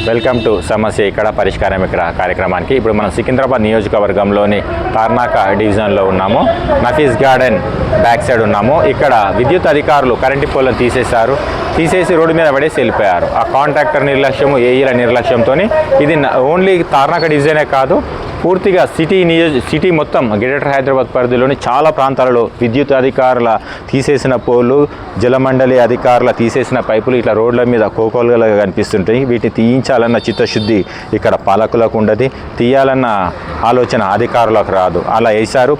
Welcome to సమస్య ఇక్కడ పరిష్కారం ఇక్కడ కార్యక్రమానికి ఇప్పుడు మనం సికింద్రాబాద్ నియోజకవర్గంలోని తార్నాక డివిజన్లో ఉన్నాము. నఫీస్ గార్డెన్ బ్యాక్ సైడ్ ఉన్నాము. ఇక్కడ విద్యుత్ అధికారులు కరెంటు పోల్లను తీసేసి రోడ్డు మీద పడేసి వెళ్ళిపోయారు. ఆ కాంట్రాక్టర్ నిర్లక్ష్యము, ఏఈల నిర్లక్ష్యంతో ఇది ఓన్లీ తార్నాక డివిజనే కాదు, పూర్తిగా సిటీ మొత్తం గ్రేటర్ హైదరాబాద్ పరిధిలోని చాలా ప్రాంతాలలో విద్యుత్ అధికారుల తీసేసిన పోలు, జలమండలి అధికారుల తీసేసిన పైపులు ఇట్లా రోడ్ల మీద కోకోలుగా కనిపిస్తుంటాయి. వీటిని తీయించాలన్న చిత్తశుద్ధి ఇక్కడ పాలకులకు ఉండదు, తీయాలన్న ఆలోచన అధికారులకు రాదు. అలా వేశారు,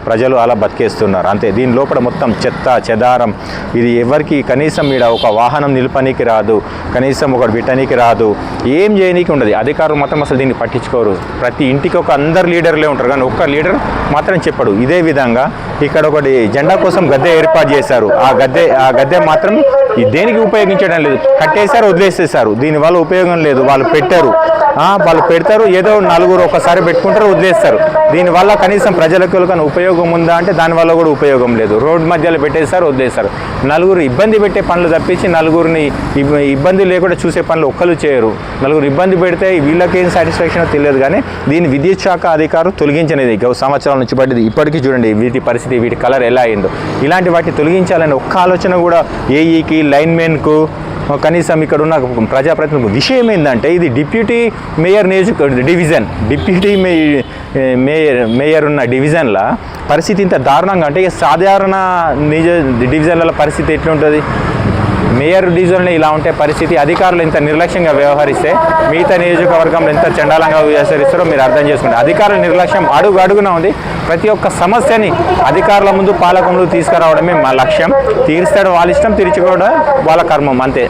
ప్రజలు అలా బతికేస్తున్నారు అంతే. దీని లోపల మొత్తం చెత్త చెదారం, ఇది ఎవరికి కనీసం ఇక్కడ ఒక వాహనం నిలపనీకి రాదు, కనీసం ఒకటి పెట్టనీకి రాదు, ఏం చేయనీకి ఉండదు. అధికారులు మాత్రం అసలు దీన్ని పట్టించుకోరు. ప్రతి ఇంటికి ఒక అందరు లీడర్లే ఉంటారు కానీ ఒక్క లీడర్ మాత్రం చెప్పడు. ఇదే విధంగా ఇక్కడ ఒకటి జెండా కోసం గద్దె ఏర్పాటు చేశారు. ఆ గద్దె మాత్రం దేనికి ఉపయోగించడం లేదు, కట్టేశారు, వదిలేసేసారు. దీనివల్ల ఉపయోగం లేదు. వాళ్ళు పెడతారు, ఏదో నలుగురు ఒకసారి పెట్టుకుంటారు, వదిలేస్తారు. దీనివల్ల కనీసం ప్రజలకు కానీ ఉపయోగం ఉందా అంటే దానివల్ల కూడా ఉపయోగం లేదు. రోడ్డు మధ్యలో పెట్టేస్తారు, వదిలేస్తారు. నలుగురు ఇబ్బంది పెట్టే పనులు తప్పించి నలుగురిని ఇబ్బంది లేకుండా చూసే పనులు ఒక్కరు చేయరు. నలుగురు ఇబ్బంది పెడితే వీళ్ళకేం సాటిస్ఫాక్షన్ తెలియదు. కానీ దీని విద్యుత్ శాఖ అధికారులు తొలగించనేది సంవత్సరాల నుంచి పడ్డది. ఇప్పటికీ చూడండి వీటి పరిస్థితి, వీటి కలర్ ఎలా అయిందో. ఇలాంటి వాటిని తొలగించాలని ఒక్క ఆలోచన కూడా ఏఈకి, లైన్మెన్కు, కనీసం ఇక్కడ ఉన్న ప్రజాప్రతినిధులకు విషయం ఏంటంటే ఇది deputy mayor division, deputy mayor ఉన్న డివిజన్ల పరిస్థితి ఇంత దారుణంగా అంటే సాధారణ డివిజన్ల పరిస్థితి ఎట్లుంటుంది? మేయర్ డివిజన్లో ఇలా ఉంటే పరిస్థితి, అధికారులు ఇంత నిర్లక్ష్యంగా వ్యవహరిస్తే మిగతా నియోజకవర్గంలో ఎంత చండాలంగా వ్యవహరిస్తారో మీరు అర్థం చేసుకుంటారు. అధికారుల నిర్లక్ష్యం అడుగున ఉంది. ప్రతి ఒక్క సమస్యని అధికారుల ముందు, పాలకుల ముందు తీసుకురావడమే మా లక్ష్యం. తీరుస్తాడు వాళ్ళ ఇష్టం, తీర్చుకోవడం వాళ్ళ కర్మం అంతే.